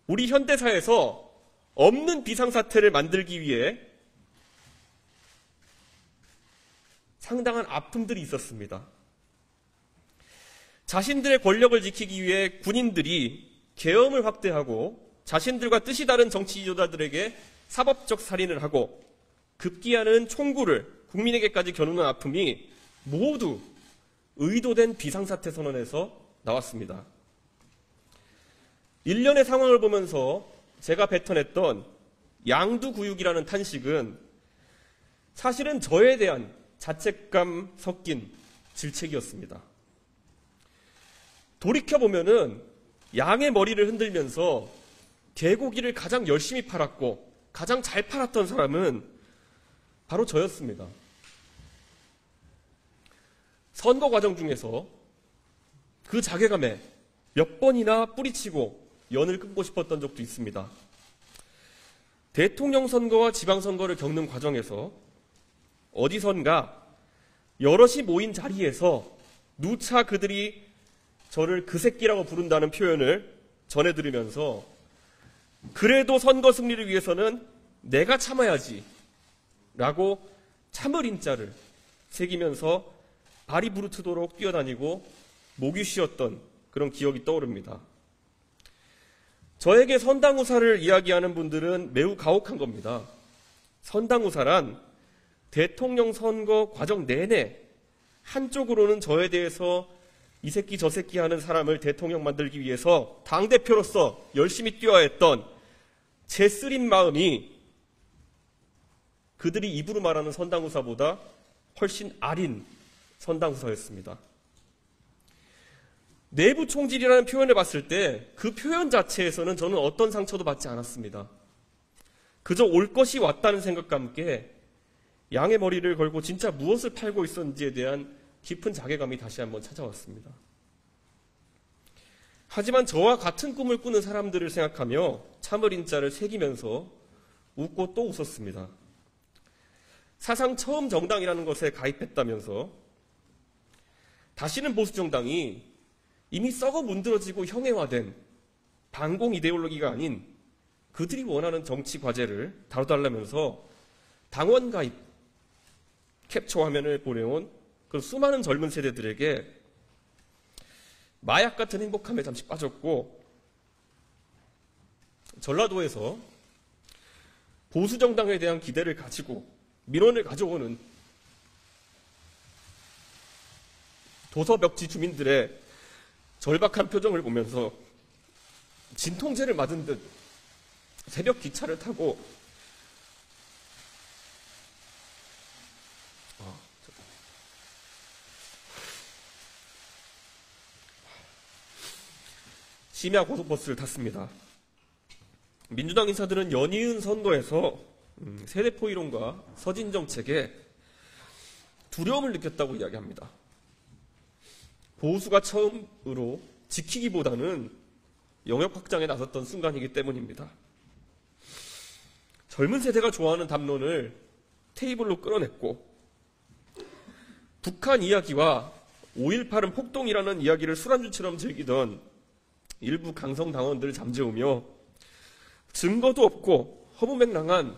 우리 현대사에서 없는 비상사태를 만들기 위해 상당한 아픔들이 있었습니다. 자신들의 권력을 지키기 위해 군인들이 계엄을 확대하고 자신들과 뜻이 다른 정치 지도자들에게 사법적 살인을 하고 급기야는 총구를 국민에게까지 겨누는 아픔이 모두 의도된 비상사태 선언에서 나왔습니다. 일련의 상황을 보면서 제가 뱉어냈던 양두구육이라는 탄식은 사실은 저에 대한 자책감 섞인 질책이었습니다. 돌이켜보면은 양의 머리를 흔들면서 개고기를 가장 열심히 팔았고 가장 잘 팔았던 사람은 바로 저였습니다. 선거 과정 중에서 그 자괴감에 몇 번이나 뿌리치고 연을 끊고 싶었던 적도 있습니다. 대통령 선거와 지방선거를 겪는 과정에서 어디선가 여럿이 모인 자리에서 누차 그들이 저를 그 새끼라고 부른다는 표현을 전해 들으면서 그래도 선거 승리를 위해서는 내가 참아야지 라고 참을 인자를 새기면서 발이 부르트도록 뛰어다니고 목이 쉬었던 그런 기억이 떠오릅니다. 저에게 선당후사를 이야기하는 분들은 매우 가혹한 겁니다. 선당후사란 대통령 선거 과정 내내 한쪽으로는 저에 대해서 이 새끼 저 새끼 하는 사람을 대통령 만들기 위해서 당대표로서 열심히 뛰어야 했던 제 쓰린 마음이 그들이 입으로 말하는 선당후사보다 훨씬 아린 선당후사였습니다. 내부 총질이라는 표현을 봤을 때 그 표현 자체에서는 저는 어떤 상처도 받지 않았습니다. 그저 올 것이 왔다는 생각과 함께 양의 머리를 걸고 진짜 무엇을 팔고 있었는지에 대한 깊은 자괴감이 다시 한번 찾아왔습니다. 하지만 저와 같은 꿈을 꾸는 사람들을 생각하며 참을 인자를 새기면서 웃고 또 웃었습니다. 사상 처음 정당이라는 것에 가입했다면서 다시는 보수정당이 이미 썩어 문드러지고 형해화된 반공 이데올로기가 아닌 그들이 원하는 정치 과제를 다뤄달라면서 당원 가입 캡처 화면을 보내온 그 수많은 젊은 세대들에게 마약 같은 행복함에 잠시 빠졌고 전라도에서 보수정당에 대한 기대를 가지고 민원을 가져오는 도서벽지 주민들의 절박한 표정을 보면서 진통제를 맞은 듯 새벽 기차를 타고 심야 고속버스를 탔습니다. 민주당 인사들은 연이은 선거에서 세대포 이론과 서진정책에 두려움을 느꼈다고 이야기합니다. 보수가 처음으로 지키기보다는 영역 확장에 나섰던 순간이기 때문입니다. 젊은 세대가 좋아하는 담론을 테이블로 끌어냈고 북한 이야기와 5.18은 폭동이라는 이야기를 술안주처럼 즐기던 일부 강성당원들을 잠재우며 증거도 없고 허무맹랑한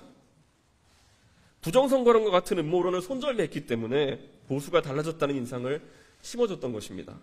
부정선거론과 같은 음모론을 손절했기 때문에 보수가 달라졌다는 인상을 심어줬던 것입니다.